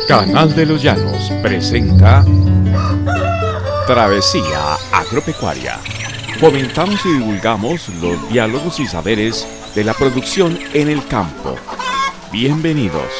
Canal de los Llanos presenta Travesía Agropecuaria. Fomentamos y divulgamos los diálogos y saberes de la producción en el campo. Bienvenidos.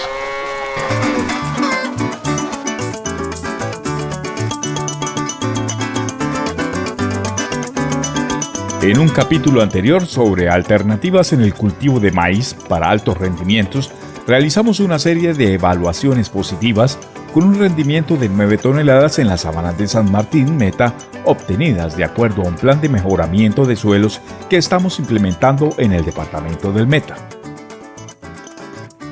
En un capítulo anterior sobre alternativas en el cultivo de maíz para altos rendimientos, realizamos una serie de evaluaciones positivas con un rendimiento de 9 toneladas en las sabanas de San Martín Meta, obtenidas de acuerdo a un plan de mejoramiento de suelos que estamos implementando en el departamento del Meta.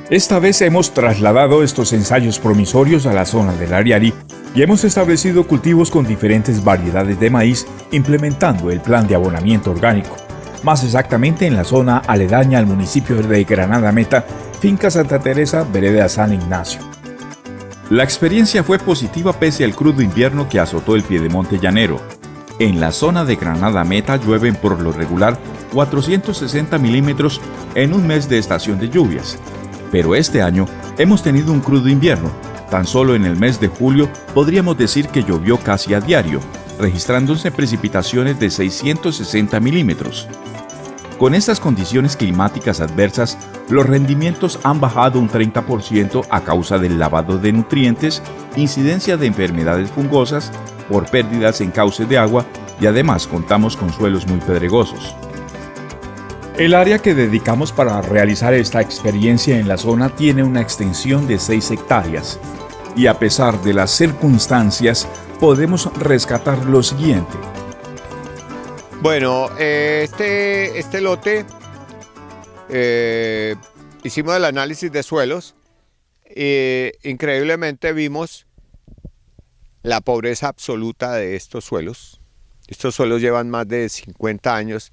Esta vez hemos trasladado estos ensayos promisorios a la zona del Ariari y hemos establecido cultivos con diferentes variedades de maíz, implementando el plan de abonamiento orgánico, más exactamente en la zona aledaña al municipio de Granada Meta, Finca Santa Teresa, vereda San Ignacio. La experiencia fue positiva pese al crudo invierno que azotó el piedemonte llanero. En la zona de Granada Meta llueven por lo regular 460 milímetros en un mes de estación de lluvias. Pero este año hemos tenido un crudo invierno. Tan solo en el mes de julio podríamos decir que llovió casi a diario, registrándose precipitaciones de 660 milímetros. Con estas condiciones climáticas adversas, los rendimientos han bajado un 30% a causa del lavado de nutrientes, incidencia de enfermedades fungosas, por pérdidas en cauces de agua y además contamos con suelos muy pedregosos. El área que dedicamos para realizar esta experiencia en la zona tiene una extensión de 6 hectáreas y a pesar de las circunstancias podemos rescatar lo siguiente. Bueno, este lote hicimos el análisis de suelos e increíblemente vimos la pobreza absoluta de estos suelos. Estos suelos llevan más de 50 años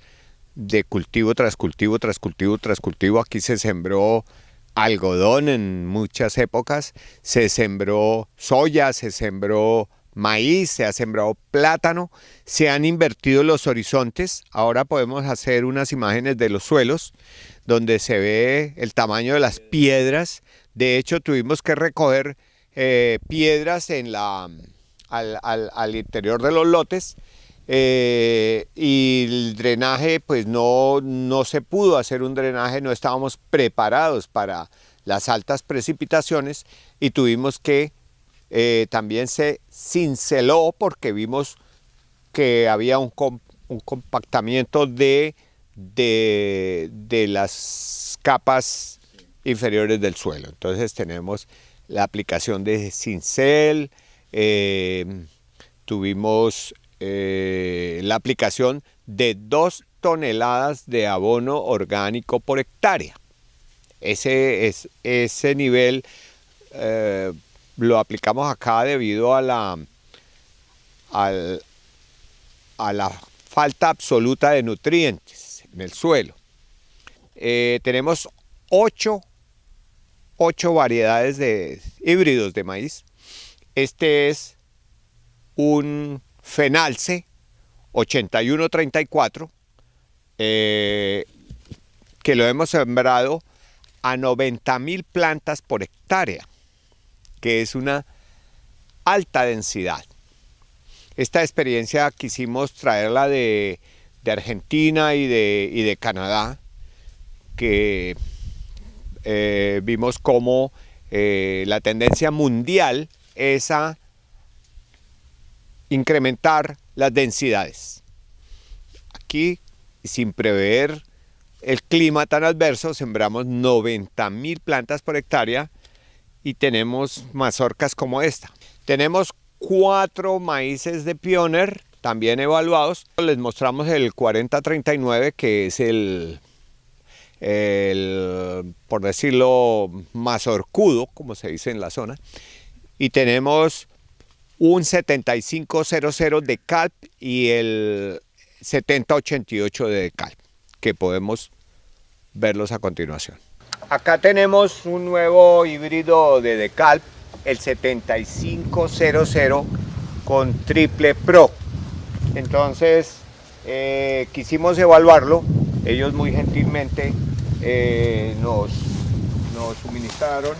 de cultivo tras cultivo, tras cultivo, tras cultivo. Aquí se sembró algodón en muchas épocas, se sembró soya, se sembró maíz, se ha sembrado plátano, se han invertido los horizontes. Ahora podemos hacer unas imágenes de los suelos donde se ve el tamaño de las piedras. De hecho, tuvimos que recoger piedras al interior de los lotes y el drenaje, pues no se pudo hacer un drenaje, no estábamos preparados para las altas precipitaciones y tuvimos que también se cinceló porque vimos que había un compactamiento de las capas inferiores del suelo. Entonces tenemos la aplicación de cincel, tuvimos la aplicación de 2 toneladas de abono orgánico por hectárea. Ese nivel lo aplicamos acá debido a la falta absoluta de nutrientes en el suelo. Tenemos 8 variedades de híbridos de maíz. Este es un Fenalce 8134 que lo hemos sembrado a 90.000 plantas por hectárea, que es una alta densidad. Esta experiencia quisimos traerla de Argentina y de Canadá, que vimos cómo la tendencia mundial es a incrementar las densidades. Aquí, sin prever el clima tan adverso, sembramos 90.000 plantas por hectárea y tenemos mazorcas como esta. Tenemos 4 maíces de Pioneer también evaluados. Les mostramos el 4039, que es el por decirlo, mazorcudo, como se dice en la zona. Y tenemos un 7500 de CALP y el 7088 de CALP, que podemos verlos a continuación. Acá tenemos un nuevo híbrido de DeKalb, el 7500 con Triple Pro. Entonces quisimos evaluarlo. Ellos muy gentilmente nos suministraron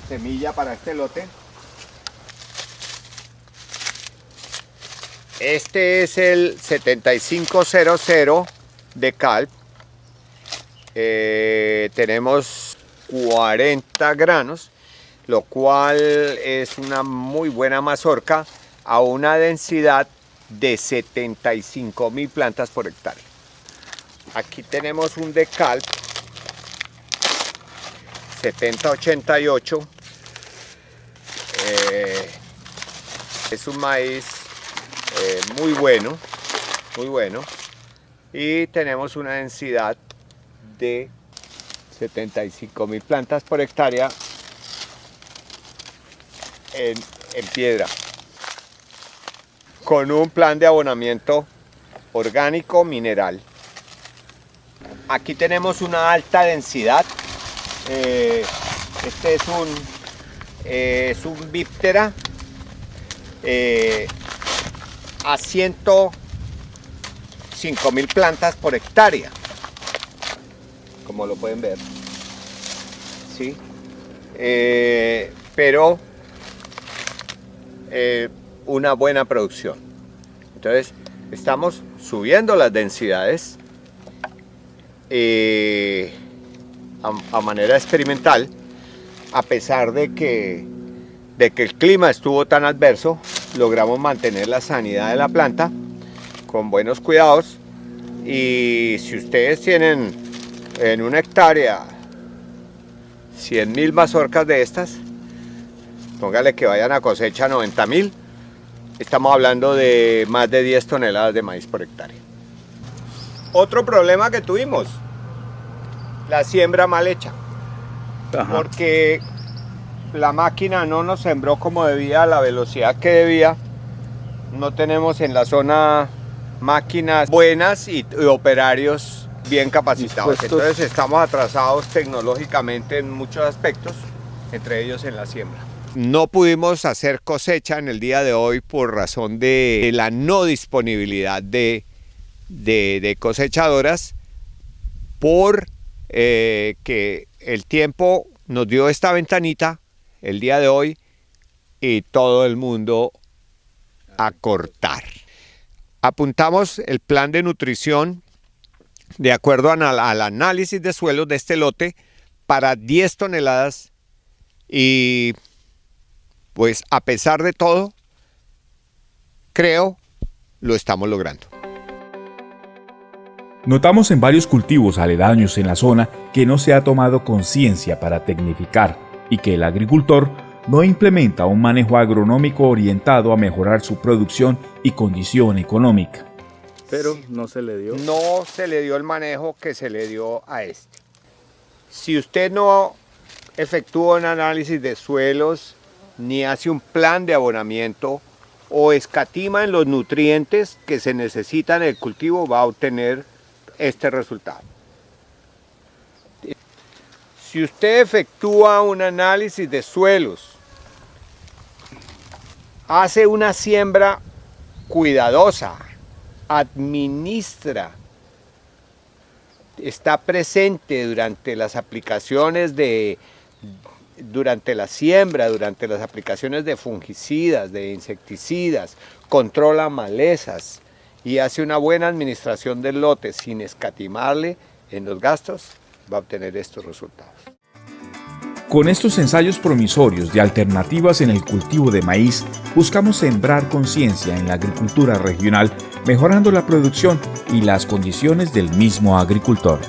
semilla para este lote. Este es el 7500 de Calp. Tenemos 40 granos, lo cual es una muy buena mazorca a una densidad de 75.000 plantas por hectárea. Aquí tenemos un de Calp 7088. Es un maíz muy bueno, y tenemos una densidad de 75.000 plantas por hectárea en piedra, con un plan de abonamiento orgánico mineral. Aquí tenemos una alta densidad. Este es un Biptera a 105.000 plantas por hectárea, como lo pueden ver, ¿sí? Pero una buena producción. Entonces estamos subiendo las densidades a manera experimental, a pesar de que el clima estuvo tan adverso. Logramos mantener la sanidad de la planta con buenos cuidados. Y si ustedes tienen en una hectárea 100.000 mazorcas de estas, póngale que vayan a cosecha 90.000, estamos hablando de más de 10 toneladas de maíz por hectárea. Otro problema que tuvimos, la siembra mal hecha. Ajá. Porque la máquina no nos sembró como debía, a la velocidad que debía. No tenemos en la zona máquinas buenas y operarios bien capacitados. Entonces estamos atrasados tecnológicamente en muchos aspectos, entre ellos en la siembra. No pudimos hacer cosecha en el día de hoy por razón de la no disponibilidad de cosechadoras, por que el tiempo nos dio esta ventanita el día de hoy y todo el mundo a cortar. Apuntamos el plan de nutrición de acuerdo al análisis de suelos de este lote para 10 toneladas y pues a pesar de todo, creo lo estamos logrando. Notamos en varios cultivos aledaños en la zona que no se ha tomado conciencia para tecnificar y que el agricultor no implementa un manejo agronómico orientado a mejorar su producción y condición económica. Pero no se le dio. No se le dio el manejo que se le dio a este. Si usted no efectúa un análisis de suelos, ni hace un plan de abonamiento o escatima en los nutrientes que se necesitan en el cultivo, va a obtener este resultado. Si usted efectúa un análisis de suelos, hace una siembra cuidadosa, administra, está presente durante las aplicaciones durante la siembra, durante las aplicaciones de fungicidas, de insecticidas, controla malezas y hace una buena administración del lote sin escatimarle en los gastos, va a obtener estos resultados. Con estos ensayos promisorios de alternativas en el cultivo de maíz, buscamos sembrar conciencia en la agricultura regional, mejorando la producción y las condiciones del mismo agricultor.